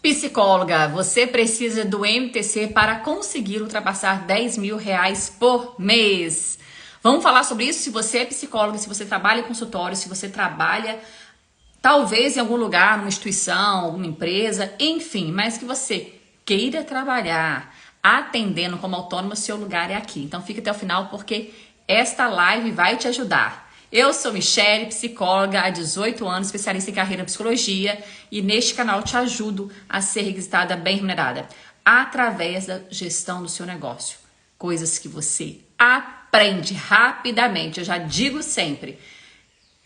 Psicóloga, você precisa do MTC para conseguir ultrapassar R$ 10.000 por mês. Vamos falar sobre isso? Se você é psicóloga, se você trabalha em consultório, se você trabalha talvez em algum lugar, numa instituição, alguma empresa, enfim, mas que você queira trabalhar atendendo como autônomo, seu lugar é aqui. Então fica até o final porque esta live vai te ajudar. Eu sou Michele, psicóloga há 18 anos, especialista em carreira em psicologia, e neste canal te ajudo a ser requisitada bem remunerada através da gestão do seu negócio. Coisas que você aprende rapidamente. Eu já digo sempre,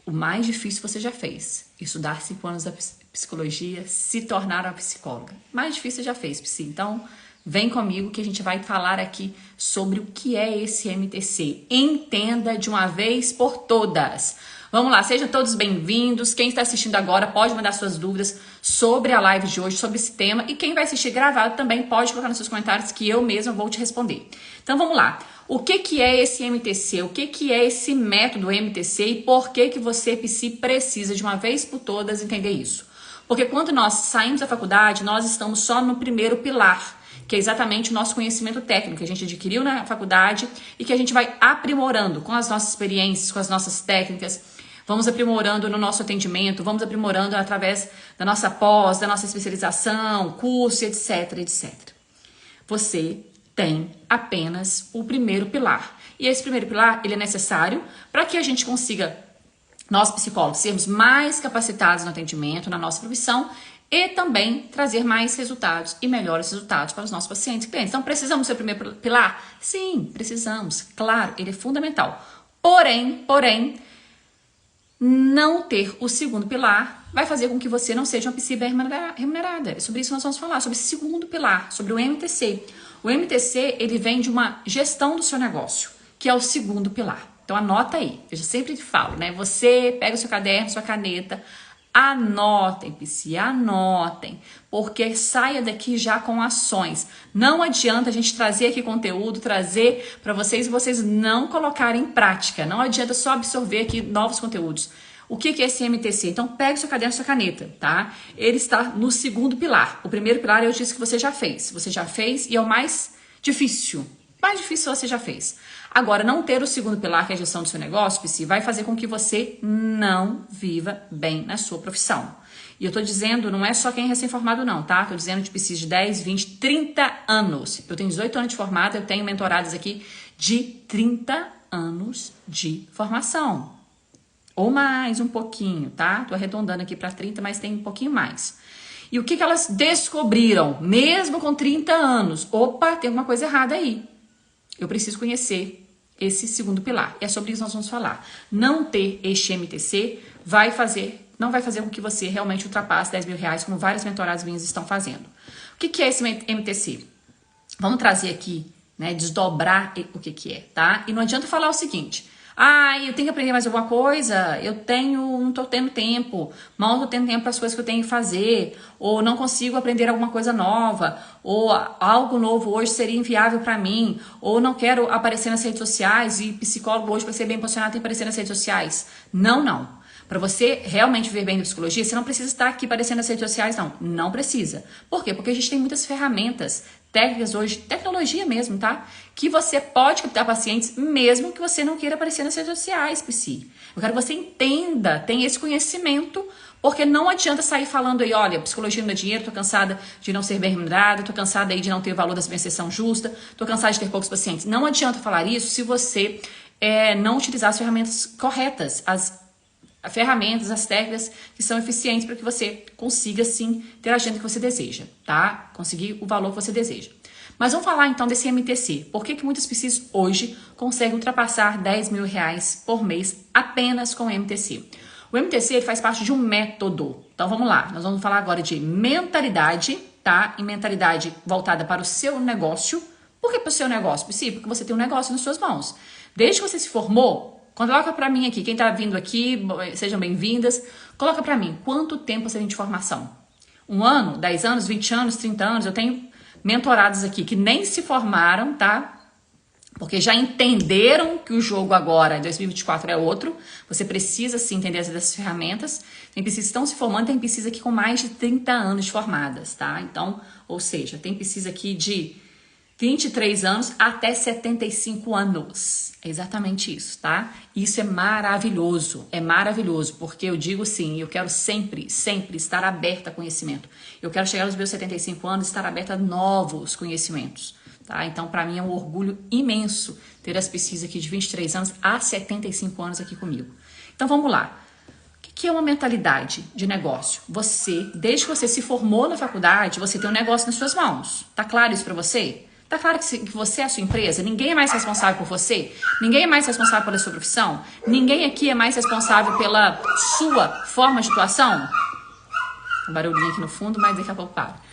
o mais difícil você já fez. Estudar 5 anos da psicologia, se tornar uma psicóloga. O mais difícil você já fez, psi. Então, vem comigo que a gente vai falar aqui sobre o que é esse MTC. Entenda de uma vez por todas. Vamos lá, sejam todos bem-vindos. Quem está assistindo agora pode mandar suas dúvidas sobre a live de hoje, sobre esse tema. E quem vai assistir gravado também pode colocar nos seus comentários que eu mesma vou te responder. Então vamos lá. O que é esse MTC? O que é esse método MTC? E por que você, psi, precisa de uma vez por todas entender isso? Porque quando nós saímos da faculdade, nós estamos só no primeiro pilar, que é exatamente o nosso conhecimento técnico que a gente adquiriu na faculdade e que a gente vai aprimorando com as nossas experiências, com as nossas técnicas, vamos aprimorando no nosso atendimento, vamos aprimorando através da nossa pós, da nossa especialização, curso, etc, etc. Você tem apenas o primeiro pilar. E esse primeiro pilar, ele é necessário para que a gente consiga, nós psicólogos, sermos mais capacitados no atendimento, na nossa profissão, e também trazer mais resultados e melhores resultados para os nossos pacientes e clientes. Então, precisamos ser o primeiro pilar? Sim, precisamos. Claro, ele é fundamental. Porém, não ter o segundo pilar vai fazer com que você não seja uma psi bem remunerada. É sobre isso que nós vamos falar, sobre esse segundo pilar, sobre o MTC. O MTC, ele vem de uma gestão do seu negócio, que é o segundo pilar. Então, anota aí. Eu sempre falo, né? Você pega o seu caderno, sua caneta, anotem, psi, anotem, porque saia daqui já com ações. Não adianta a gente trazer aqui conteúdo, trazer para vocês e vocês não colocarem em prática. Não adianta só absorver aqui novos conteúdos. O que é esse MTC? Então, pega o seu caderno e sua caneta, tá? Ele está no segundo pilar. O primeiro pilar eu disse que você já fez. Você já fez e é o mais difícil. Mais difícil você já fez. Agora, não ter o segundo pilar, que é a gestão do seu negócio, psi, vai fazer com que você não viva bem na sua profissão. E eu tô dizendo, não é só quem é recém-formado não, tá? Tô dizendo de psis de 10, 20, 30 anos. Eu tenho 18 anos de formada, eu tenho mentoradas aqui de 30 anos de formação. Ou mais um pouquinho, tá? Tô arredondando aqui para 30, mas tem um pouquinho mais. E o que elas descobriram, mesmo com 30 anos? Opa, tem alguma coisa errada aí. Eu preciso conhecer esse segundo pilar. E é sobre isso que nós vamos falar. Não ter este MTC não vai fazer com que você realmente ultrapasse R$ 10.000, como vários mentorados minhas estão fazendo. O que é esse MTC? Vamos trazer aqui, né, desdobrar o que é, tá? E não adianta falar o seguinte: eu tenho que aprender mais alguma coisa, não tô tendo tempo, mal tô tendo tempo para as coisas que eu tenho que fazer, ou não consigo aprender alguma coisa nova, ou algo novo hoje seria inviável para mim, ou não quero aparecer nas redes sociais, e psicólogo hoje para ser bem posicionado tem que aparecer nas redes sociais. Não. Para você realmente viver bem da psicologia, você não precisa estar aqui aparecendo nas redes sociais, não. Não precisa. Por quê? Porque a gente tem muitas ferramentas, técnicas hoje, tecnologia mesmo, tá? Que você pode captar pacientes mesmo que você não queira aparecer nas redes sociais, psi. Eu quero que você entenda, tenha esse conhecimento, porque não adianta sair falando aí, olha, psicologia não dá dinheiro, tô cansada de não ser bem remunerada, tô cansada aí de não ter o valor da minha sessão justa, tô cansada de ter poucos pacientes. Não adianta falar isso se você não utilizar as ferramentas corretas, as ferramentas, as técnicas que são eficientes para que você consiga, sim, ter a agenda que você deseja, tá? Conseguir o valor que você deseja. Mas vamos falar, então, desse MTC. Por que muitas psis hoje conseguem ultrapassar R$ 10.000 por mês apenas com o MTC? O MTC ele faz parte de um método. Então, vamos lá. Nós vamos falar agora de mentalidade, tá? E mentalidade voltada para o seu negócio. Por que para o seu negócio, psi? Porque você tem um negócio nas suas mãos. Desde que você se formou, coloca pra mim aqui, quem tá vindo aqui, sejam bem-vindas, coloca pra mim, quanto tempo você tem de formação? 1 ano, 10 anos, 20 anos, 30 anos? Eu tenho mentorados aqui que nem se formaram, tá? Porque já entenderam que o jogo agora, em 2024, é outro. Você precisa, sim, entender essas ferramentas. Tem PCs que estão se formando, tem PCs aqui com mais de 30 anos de formadas, tá? Então, ou seja, tem PCs aqui de 23 anos até 75 anos. É exatamente isso, tá? Isso é maravilhoso, porque eu digo sim, eu quero sempre, sempre estar aberta a conhecimento. Eu quero chegar aos meus 75 anos e estar aberta a novos conhecimentos. Tá? Então, para mim é um orgulho imenso ter as pesquisas aqui de 23 anos a 75 anos aqui comigo. Então, vamos lá. O que é uma mentalidade de negócio? Você, desde que você se formou na faculdade, você tem um negócio nas suas mãos. Tá claro isso para você? Tá claro que você é a sua empresa? Ninguém é mais responsável por você? Ninguém é mais responsável pela sua profissão? Ninguém aqui é mais responsável pela sua forma de atuação? Um barulhinho aqui no fundo, mas daqui a pouco para.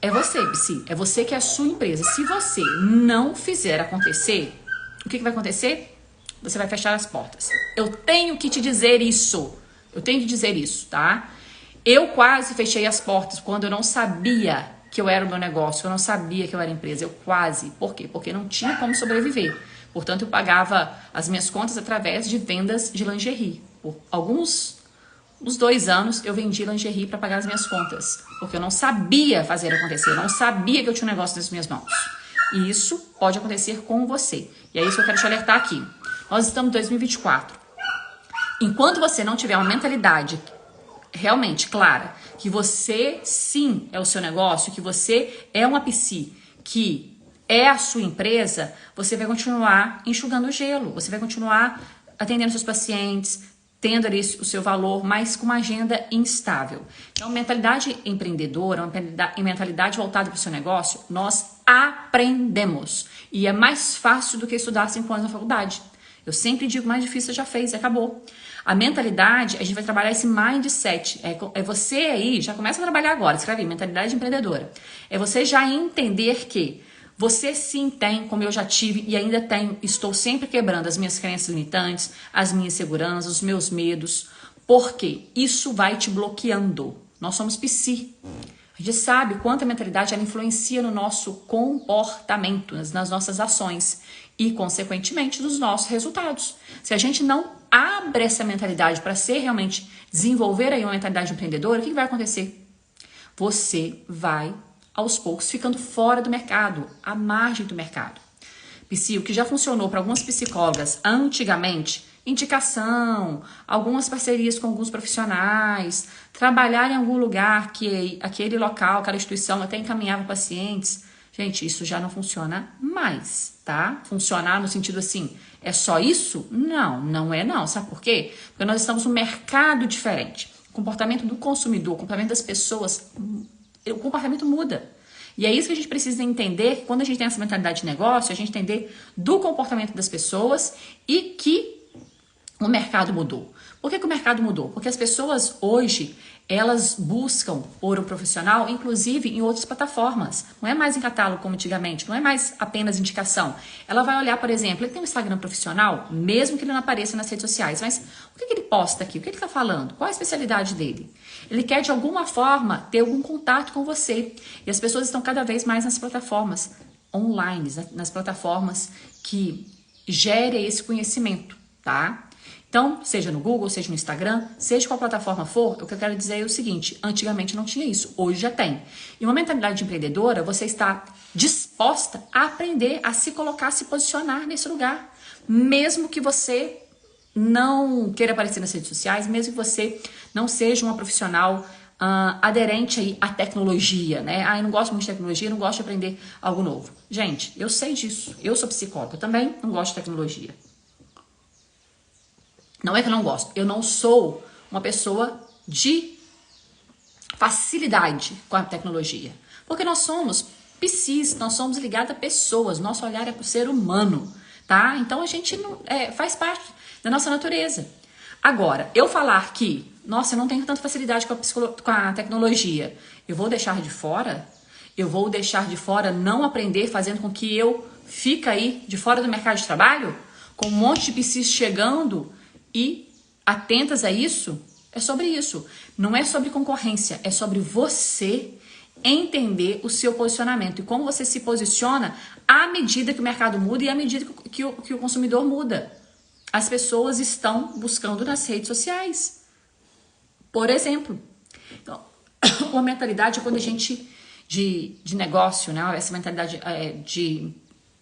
É você, Psy. É você que é a sua empresa. Se você não fizer acontecer, o que vai acontecer? Você vai fechar as portas. Eu tenho que te dizer isso. Eu tenho que dizer isso, tá? Eu quase fechei as portas quando eu não sabia que eu era o meu negócio. Eu não sabia que eu era empresa. Eu quase. Por quê? Porque não tinha como sobreviver. Portanto, eu pagava as minhas contas através de vendas de lingerie. Por uns 2 anos eu vendi lingerie para pagar as minhas contas, porque eu não sabia fazer acontecer, eu não sabia que eu tinha um negócio nas minhas mãos. E isso pode acontecer com você. E é isso que eu quero te alertar aqui. Nós estamos em 2024. Enquanto você não tiver uma mentalidade realmente clara, que você sim é o seu negócio, que você é uma PC, que é a sua empresa, você vai continuar enxugando o gelo, você vai continuar atendendo seus pacientes, tendo ali o seu valor, mas com uma agenda instável. Então, mentalidade empreendedora, uma mentalidade voltada para o seu negócio, nós aprendemos. E é mais fácil do que estudar 5 anos na faculdade. Eu sempre digo, mais difícil já fez, acabou. A mentalidade, a gente vai trabalhar esse mindset. É você aí, já começa a trabalhar agora, escreve aí, mentalidade empreendedora. É você já entender que você sim tem, como eu já tive e ainda tenho, estou sempre quebrando as minhas crenças limitantes, as minhas seguranças, os meus medos, porque isso vai te bloqueando. Nós somos psi. A gente sabe quanto a mentalidade ela influencia no nosso comportamento, nas nossas ações e, consequentemente, nos nossos resultados. Se a gente não abre essa mentalidade para ser realmente, desenvolver aí uma mentalidade empreendedora, o que vai acontecer? Você vai aos poucos ficando fora do mercado, à margem do mercado. O que já funcionou para algumas psicólogas antigamente, indicação, algumas parcerias com alguns profissionais, trabalhar em algum lugar que aquele local, aquela instituição até encaminhava pacientes. Gente, isso já não funciona mais, tá? Funcionar no sentido assim, é só isso? Não, não é não. Sabe por quê? Porque nós estamos num mercado diferente. O comportamento do consumidor, o comportamento das pessoas, o comportamento muda. E é isso que a gente precisa entender, que quando a gente tem essa mentalidade de negócio, a gente entender do comportamento das pessoas e que o mercado mudou. Por que o mercado mudou? Porque as pessoas hoje, elas buscam por um profissional, inclusive em outras plataformas. Não é mais em catálogo como antigamente, não é mais apenas indicação. Ela vai olhar, por exemplo, ele tem um Instagram profissional, mesmo que ele não apareça nas redes sociais, mas o que ele posta aqui? O que ele está falando? Qual a especialidade dele? Ele quer, de alguma forma, ter algum contato com você. E as pessoas estão cada vez mais nas plataformas online, nas plataformas que gerem esse conhecimento, tá? Então, seja no Google, seja no Instagram, seja qual plataforma for, o que eu quero dizer é o seguinte, antigamente não tinha isso, hoje já tem. E uma mentalidade empreendedora, você está disposta a aprender, a se colocar, a se posicionar nesse lugar. Mesmo que você não queira aparecer nas redes sociais, mesmo que você não seja uma profissional aderente aí à tecnologia, né? Eu não gosto muito de tecnologia, não gosto de aprender algo novo. Gente, eu sei disso, eu sou psicóloga, eu também não gosto de tecnologia. Não é que eu não gosto, eu não sou uma pessoa de facilidade com a tecnologia. Porque nós somos psis, nós somos ligados a pessoas, nosso olhar é para o ser humano, tá? Então a gente não, faz parte da nossa natureza. Agora, eu falar que, nossa, eu não tenho tanta facilidade com a tecnologia, eu vou deixar de fora? Eu vou deixar de fora não aprender, fazendo com que eu fique aí de fora do mercado de trabalho? Com um monte de psis chegando e atentas a isso? É sobre isso. Não é sobre concorrência, é sobre você entender o seu posicionamento e como você se posiciona à medida que o mercado muda e à medida que o consumidor muda. As pessoas estão buscando nas redes sociais, por exemplo. Então, uma mentalidade quando a gente de negócio, né? Essa mentalidade de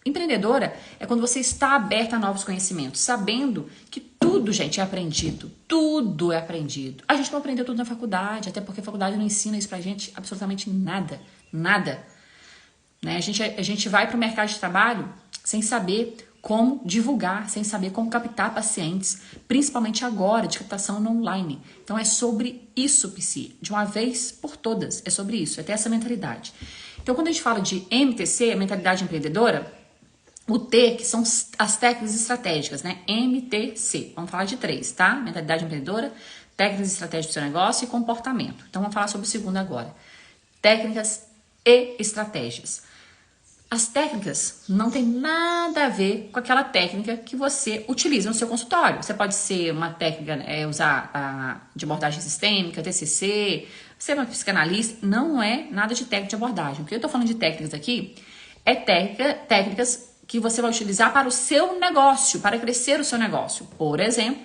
empreendedora é quando você está aberta a novos conhecimentos, sabendo que tudo, gente, é aprendido. Tudo é aprendido. A gente não aprendeu tudo na faculdade, até porque a faculdade não ensina isso pra gente absolutamente nada. Nada. Né? A gente vai para o mercado de trabalho sem saber como divulgar, sem saber como captar pacientes, principalmente agora, de captação no online. Então é sobre isso, Psi, de uma vez por todas, é sobre isso, é ter essa mentalidade. Então quando a gente fala de MTC, a mentalidade empreendedora, o T, que são as técnicas estratégicas, né? MTC, vamos falar de 3, tá? Mentalidade empreendedora, técnicas estratégicas do seu negócio e comportamento. Então vamos falar sobre o segundo agora. Técnicas e estratégias. As técnicas não tem nada a ver com aquela técnica que você utiliza no seu consultório. Você pode ser uma técnica, usar de abordagem sistêmica, TCC, ser uma psicanalista. Não é nada de técnica de abordagem. O que eu estou falando de técnicas aqui é técnicas que você vai utilizar para o seu negócio, para crescer o seu negócio. Por exemplo,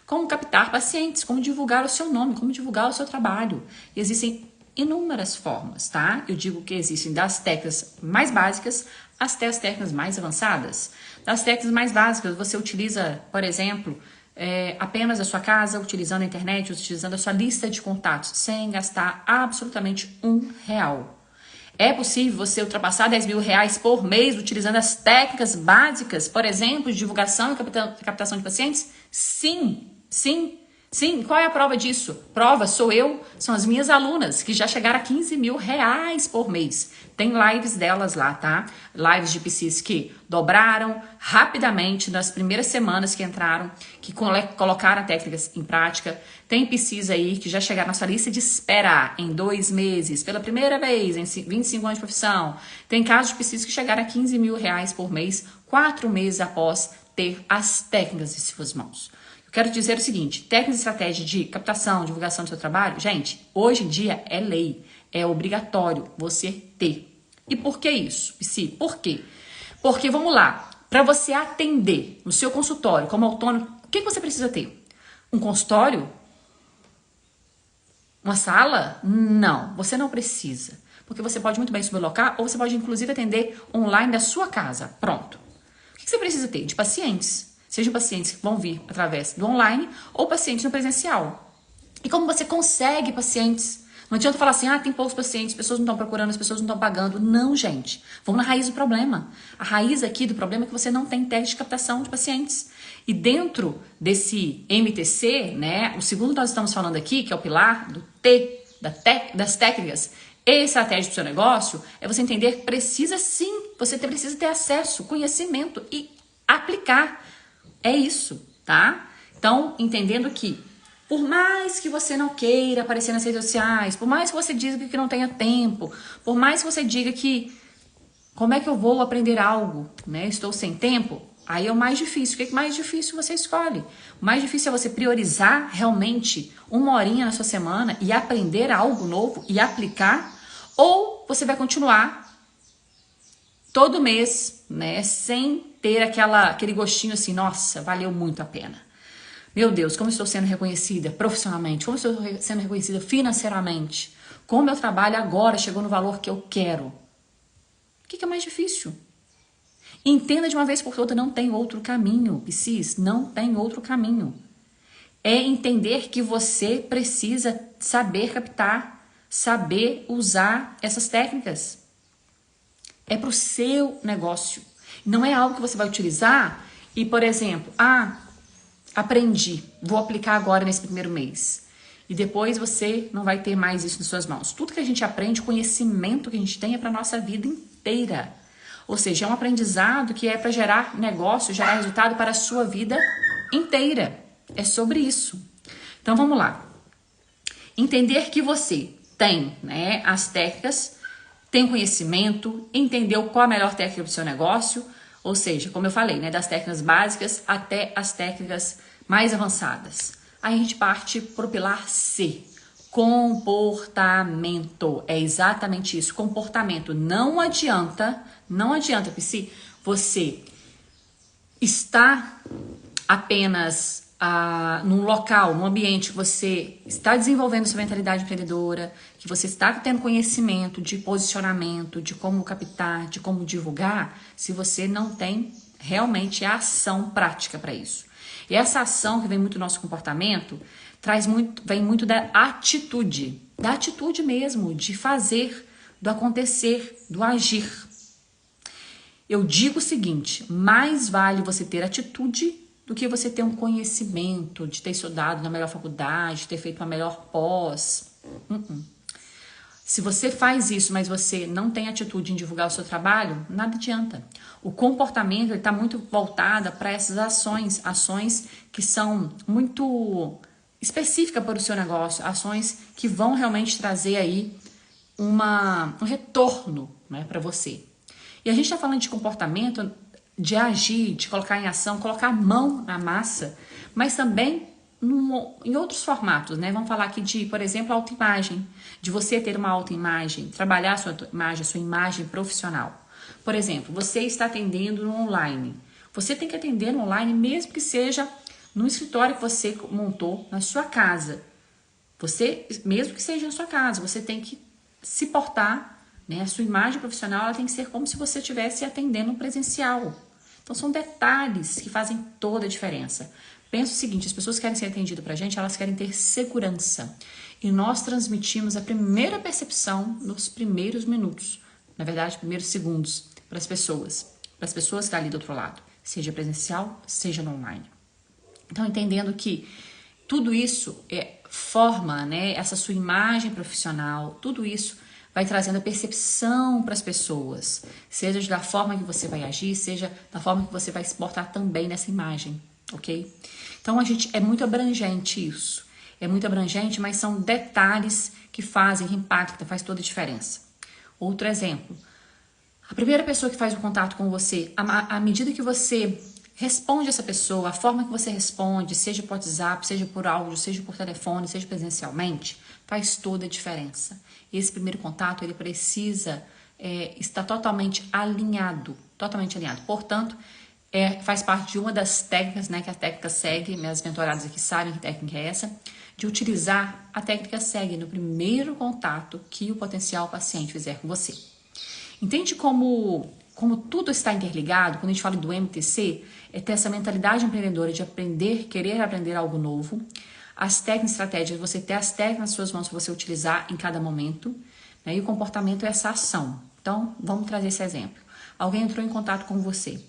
como captar pacientes, como divulgar o seu nome, como divulgar o seu trabalho. E existem inúmeras formas, tá? Eu digo que existem das técnicas mais básicas até as técnicas mais avançadas. Das técnicas mais básicas, você utiliza, por exemplo, apenas a sua casa, utilizando a internet, utilizando a sua lista de contatos, sem gastar absolutamente R$1. É possível você ultrapassar R$10.000 por mês utilizando as técnicas básicas, por exemplo, de divulgação e captação de pacientes? Sim, sim. Sim, qual é a prova disso? Prova sou eu, são as minhas alunas que já chegaram a R$15.000 por mês. Tem lives delas lá, tá? Lives de PCs que dobraram rapidamente nas primeiras semanas que entraram, que colocaram técnicas em prática. Tem PCs aí que já chegaram na sua lista de espera em 2 meses, pela primeira vez, em 25 anos de profissão. Tem casos de PCs que chegaram a R$15.000 por mês, 4 meses após ter as técnicas em suas mãos. Quero dizer o seguinte, técnicas e estratégia de captação, divulgação do seu trabalho, gente, hoje em dia é lei, é obrigatório você ter. E por que isso, Psi? Por quê? Porque, vamos lá, para você atender no seu consultório como autônomo, o que você precisa ter? Um consultório? Uma sala? Não, você não precisa. Porque você pode muito bem sublocar ou você pode inclusive atender online da sua casa. Pronto. O que você precisa ter? De pacientes. Sejam pacientes que vão vir através do online ou pacientes no presencial. E como você consegue pacientes? Não adianta falar assim, tem poucos pacientes, as pessoas não estão procurando, as pessoas não estão pagando. Não, gente. Vamos na raiz do problema. A raiz aqui do problema é que você não tem teste de captação de pacientes. E dentro desse MTC, né, o segundo que nós estamos falando aqui, que é o pilar do T, das técnicas e estratégia do seu negócio, é você entender que precisa sim, você precisa ter acesso, conhecimento e aplicar. É isso, tá? Então, entendendo que por mais que você não queira aparecer nas redes sociais, por mais que você diga que não tenha tempo, por mais que você diga que como é que eu vou aprender algo, né? Estou sem tempo, aí é o mais difícil. O que é mais difícil você escolhe? O mais difícil é você priorizar realmente 1 horinha na sua semana e aprender algo novo e aplicar, ou você vai continuar todo mês, né, sem ter aquele gostinho assim, nossa, valeu muito a pena. Meu Deus, como estou sendo reconhecida profissionalmente, como estou sendo reconhecida financeiramente, como meu trabalho agora chegou no valor que eu quero. O que é mais difícil? Entenda de uma vez por todas, não tem outro caminho, Psis, não tem outro caminho. É entender que você precisa saber captar, saber usar essas técnicas. É para o seu negócio. Não é algo que você vai utilizar e, por exemplo, aprendi, vou aplicar agora nesse primeiro mês. E depois você não vai ter mais isso nas suas mãos. Tudo que a gente aprende, conhecimento que a gente tem é para a nossa vida inteira. Ou seja, é um aprendizado que é para gerar negócio, gerar resultado para a sua vida inteira. É sobre isso. Então vamos lá. Entender que você tem, né, as técnicas, tem conhecimento, entendeu qual a melhor técnica para o seu negócio, ou seja, como eu falei, né, das técnicas básicas até as técnicas mais avançadas. Aí a gente parte para o pilar C, Comportamento. É exatamente isso, comportamento. Não adianta, Psi, você está apenas num local, num ambiente que você está desenvolvendo sua mentalidade empreendedora, que você está tendo conhecimento de posicionamento, de como captar, de como divulgar, se você não tem realmente a ação prática para isso. E essa ação que vem muito do nosso comportamento, vem muito da atitude mesmo, de fazer, do acontecer, do agir. Eu digo o seguinte, mais vale você ter atitude do que você ter um conhecimento, de ter estudado na melhor faculdade, de ter feito uma melhor pós. Se você faz isso, mas você não tem atitude em divulgar o seu trabalho, nada adianta. O comportamento está muito voltado para essas ações que são muito específicas para o seu negócio, ações que vão realmente trazer aí um retorno, né, para você. E a gente está falando de comportamento, de agir, de colocar em ação, colocar a mão na massa, mas também em outros formatos, né? Vamos falar aqui de, por exemplo, autoimagem, de você ter uma autoimagem, trabalhar a sua imagem profissional. Por exemplo, você está atendendo no online. Você tem que atender no online mesmo que seja no escritório que você montou na sua casa. Mesmo que seja na sua casa, você tem que se portar, né? A sua imagem profissional ela tem que ser como se você estivesse atendendo presencial. Então são detalhes que fazem toda a diferença. Pensa o seguinte, as pessoas que querem ser atendidas pra gente, elas querem ter segurança. E nós transmitimos a primeira percepção nos primeiros minutos, na verdade, primeiros segundos, para as pessoas que estão ali do outro lado, seja presencial, seja no online. Então, entendendo que tudo isso forma, né, essa sua imagem profissional, tudo isso vai trazendo a percepção para as pessoas, seja da forma que você vai agir, seja da forma que você vai se portar também nessa imagem, ok? Então, é muito abrangente isso. É muito abrangente, mas são detalhes que fazem, que impactam, faz toda a diferença. Outro exemplo. A primeira pessoa que faz o contato com você, à medida que você responde essa pessoa, a forma que você responde, seja por WhatsApp, seja por áudio, seja por telefone, seja presencialmente, faz toda a diferença. Esse primeiro contato, ele precisa estar totalmente alinhado. Portanto, faz parte de uma das técnicas, né, que a técnica segue, minhas mentoradas aqui sabem que técnica é essa, de utilizar a técnica segue no primeiro contato que o potencial paciente fizer com você. Entende como tudo está interligado? Quando a gente fala do MTC, é ter essa mentalidade empreendedora de querer aprender algo novo. As técnicas, estratégias, você ter as técnicas nas suas mãos para você utilizar em cada momento. Né? E o comportamento é essa ação. Então, vamos trazer esse exemplo. Alguém entrou em contato com você.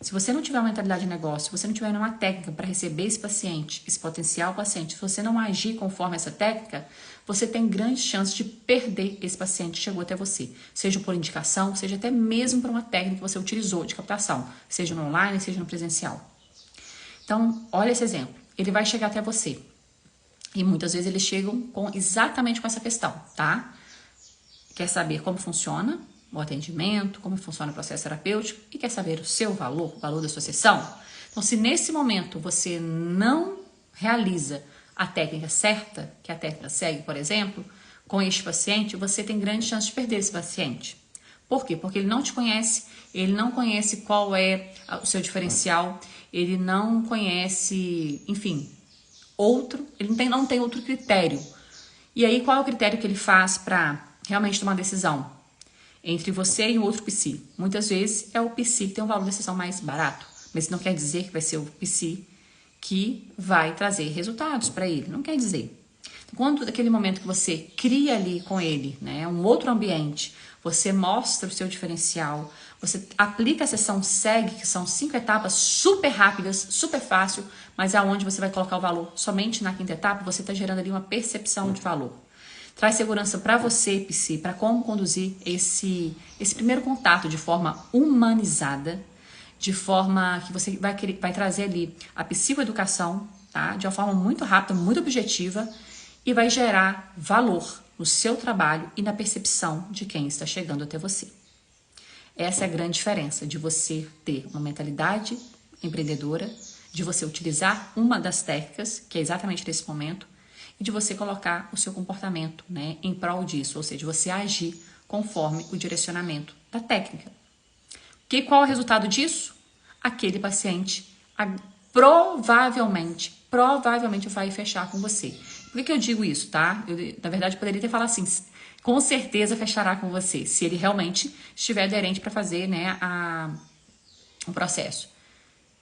Se você não tiver uma mentalidade de negócio, se você não tiver uma técnica para receber esse paciente, esse potencial paciente, se você não agir conforme essa técnica, você tem grandes chances de perder esse paciente que chegou até você. Seja por indicação, seja até mesmo por uma técnica que você utilizou de captação, seja no online, seja no presencial. Então, olha esse exemplo. Ele vai chegar até você. E muitas vezes eles chegam exatamente com essa questão, tá? Quer saber como funciona o atendimento, como funciona o processo terapêutico e quer saber o seu valor, o valor da sua sessão. Então, se nesse momento você não realiza a técnica certa, que a técnica segue, por exemplo, com este paciente, você tem grande chance de perder esse paciente. Por quê? Porque ele não te conhece, ele não conhece qual é o seu diferencial, ele não conhece, enfim, ele não tem outro critério. E aí, qual é o critério que ele faz para realmente tomar decisão? Entre você e o outro PC. Muitas vezes é o PC que tem um valor de decisão mais barato, mas isso não quer dizer que vai ser o PC que vai trazer resultados para ele, não quer dizer. Quando naquele momento que você cria ali com ele, né, um outro ambiente, você mostra o seu diferencial, você aplica a sessão SEG, que são 5 etapas super rápidas, super fácil, mas aonde você vai colocar o valor somente na 5ª etapa, você está gerando ali uma percepção de valor. Traz segurança para você, PC, para como conduzir esse primeiro contato de forma humanizada, de forma que você vai trazer ali a psicoeducação, tá? De uma forma muito rápida, muito objetiva e vai gerar valor no seu trabalho e na percepção de quem está chegando até você. Essa é a grande diferença de você ter uma mentalidade empreendedora, de você utilizar uma das técnicas, que é exatamente nesse momento, e de você colocar o seu comportamento, né, em prol disso, ou seja, você agir conforme o direcionamento da técnica. Qual é o resultado disso? Aquele paciente provavelmente vai fechar com você. Por que eu digo isso, tá? Eu, na verdade, poderia ter falado assim, com certeza fechará com você, se ele realmente estiver aderente para fazer, né, o processo.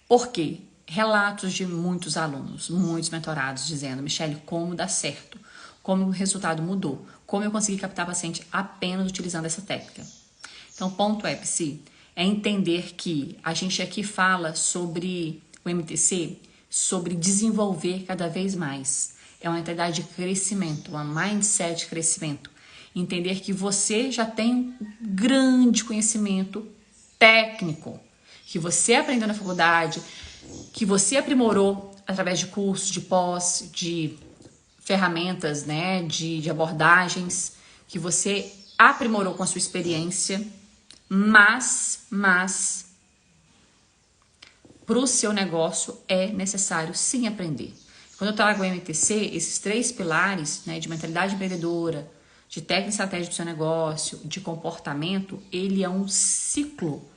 Por quê? Relatos de muitos alunos, muitos mentorados, dizendo, Michele, como dá certo, como o resultado mudou, como eu consegui captar paciente apenas utilizando essa técnica. Então, o ponto é, Psi, é entender que a gente aqui fala sobre o MTC, sobre desenvolver cada vez mais. É uma mentalidade de crescimento, uma mindset de crescimento. Entender que você já tem um grande conhecimento técnico, que você aprendeu na faculdade, que você aprimorou através de cursos, de pós, de ferramentas, né, de abordagens, que você aprimorou com a sua experiência, mas para o seu negócio é necessário sim aprender. Quando eu trago o MTC, esses 3 pilares, né, de mentalidade empreendedora, de técnica e estratégia do seu negócio, de comportamento, ele é um ciclo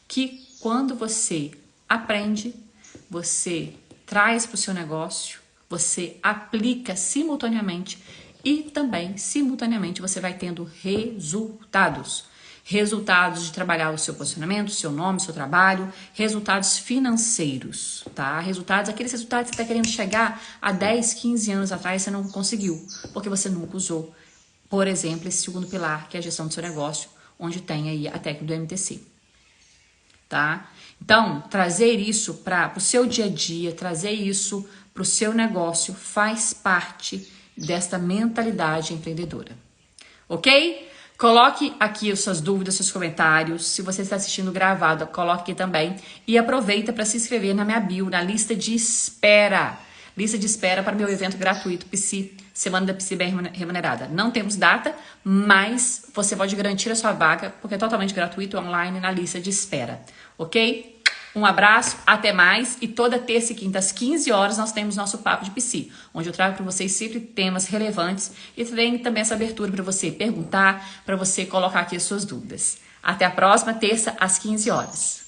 que quando você aprende, você traz para o seu negócio, você aplica simultaneamente e também simultaneamente você vai tendo resultados. Resultados de trabalhar o seu posicionamento, o seu nome, o seu trabalho, resultados financeiros, tá? Aqueles resultados que você está querendo chegar há 10, 15 anos atrás você não conseguiu, porque você nunca usou, por exemplo, esse segundo pilar, que é a gestão do seu negócio, onde tem aí a técnica do MTC, tá? Então, trazer isso para o seu dia a dia, trazer isso para o seu negócio faz parte desta mentalidade empreendedora, ok? Coloque aqui as suas dúvidas, seus comentários. Se você está assistindo gravado, coloque aqui também. E aproveita para se inscrever na minha bio, na lista de espera. Lista de espera para meu evento gratuito, Psi, Semana da Psi Bem Remunerada. Não temos data, mas você pode garantir a sua vaga, porque é totalmente gratuito, online, na lista de espera. Ok? Um abraço, até mais. E toda terça e quinta às 15 horas nós temos nosso Papo de Psi, onde eu trago para vocês sempre temas relevantes e também essa abertura para você perguntar, para você colocar aqui as suas dúvidas. Até a próxima terça às 15 horas.